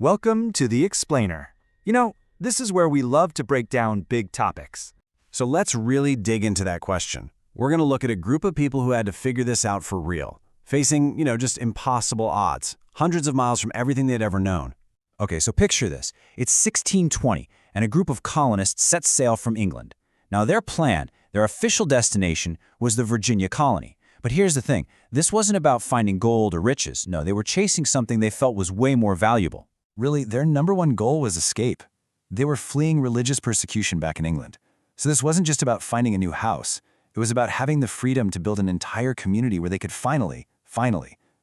Welcome to The Explainer. This is where we love to break down big topics. So let's really dig into that question. We're going to look at a group of people who had to figure this out for real, facing, just impossible odds, hundreds of miles from everything they'd ever known. Okay, so picture this. It's 1620, and a group of colonists set sail from England. Now their plan, their official destination, was the Virginia colony. But here's the thing. This wasn't about finding gold or riches. No, they were chasing something they felt was way more valuable. Really, their number one goal was escape. They were fleeing religious persecution back in England. So this wasn't just about finding a new house. It was about having the freedom to build an entire community where they could finally,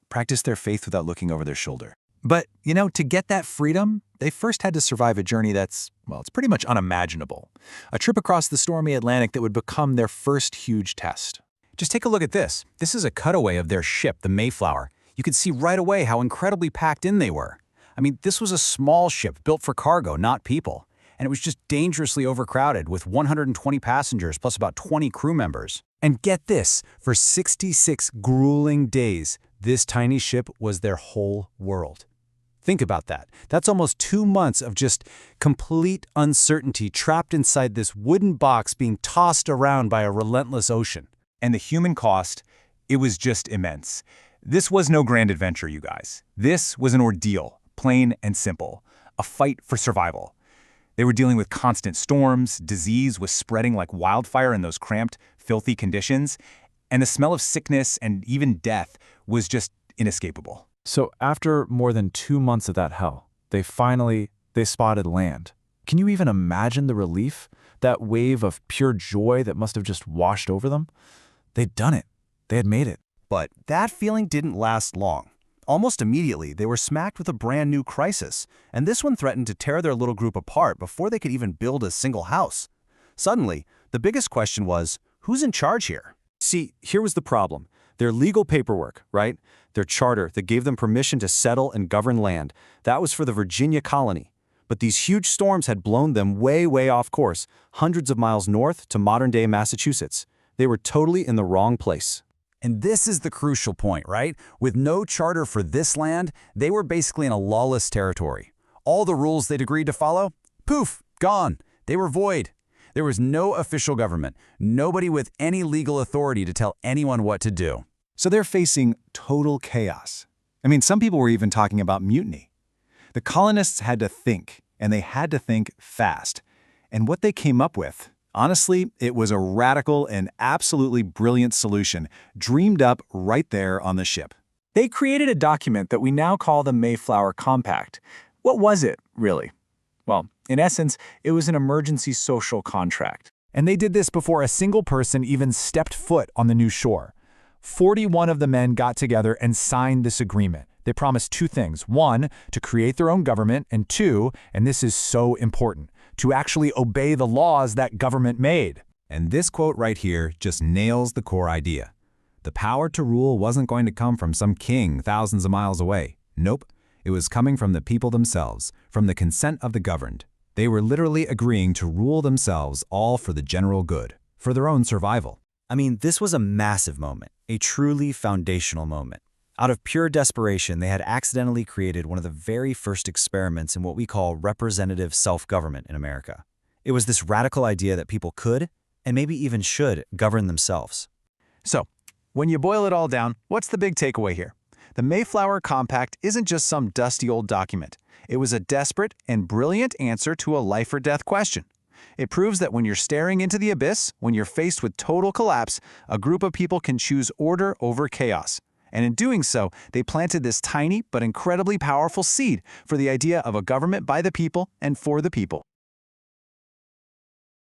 practice their faith without looking over their shoulder. But, to get that freedom, they first had to survive a journey it's pretty much unimaginable. A trip across the stormy Atlantic that would become their first huge test. Just take a look at this. This is a cutaway of their ship, the Mayflower. You could see right away how incredibly packed in they were. This was a small ship built for cargo, not people. And it was just dangerously overcrowded with 120 passengers plus about 20 crew members. And get this, for 66 grueling days, this tiny ship was their whole world. Think about that. That's almost 2 months of just complete uncertainty trapped inside this wooden box being tossed around by a relentless ocean. And the human cost, it was just immense. This was no grand adventure, you guys. This was an ordeal, plain and simple, a fight for survival. They were dealing with constant storms, disease was spreading like wildfire in those cramped, filthy conditions, and the smell of sickness and even death was just inescapable. So after more than 2 months of that hell, they spotted land. Can you even imagine the relief? That wave of pure joy that must have just washed over them? They'd done it. They had made it. But that feeling didn't last long. Almost immediately, they were smacked with a brand new crisis, and this one threatened to tear their little group apart before they could even build a single house. Suddenly, the biggest question was, who's in charge here? See, here was the problem. Their legal paperwork, right? Their charter that gave them permission to settle and govern land, that was for the Virginia colony. But these huge storms had blown them way, way off course, hundreds of miles north to modern-day Massachusetts. They were totally in the wrong place. And this is the crucial point, right? With no charter for this land, they were basically in a lawless territory. All the rules they'd agreed to follow, poof, gone. They were void. There was no official government, nobody with any legal authority to tell anyone what to do. So they're facing total chaos. Some people were even talking about mutiny. The colonists had to think, and they had to think fast. And what they came up with, honestly, it was a radical and absolutely brilliant solution, dreamed up right there on the ship. They created a document that we now call the Mayflower Compact. What was it, really? Well, in essence, it was an emergency social contract. And they did this before a single person even stepped foot on the new shore. 41 of the men got together and signed this agreement. They promised 2 things. 1, to create their own government, and 2, and this is so important, to actually obey the laws that government made. And this quote right here just nails the core idea. The power to rule wasn't going to come from some king thousands of miles away. Nope. It was coming from the people themselves, from the consent of the governed. They were literally agreeing to rule themselves, all for the general good, for their own survival. This was a massive moment, a truly foundational moment. Out of pure desperation, they had accidentally created one of the very first experiments in what we call representative self-government in America. It was this radical idea that people could, and maybe even should, govern themselves. So, when you boil it all down, what's the big takeaway here? The Mayflower Compact isn't just some dusty old document. It was a desperate and brilliant answer to a life-or-death question. It proves that when you're staring into the abyss, when you're faced with total collapse, a group of people can choose order over chaos. And in doing so, they planted this tiny but incredibly powerful seed for the idea of a government by the people and for the people.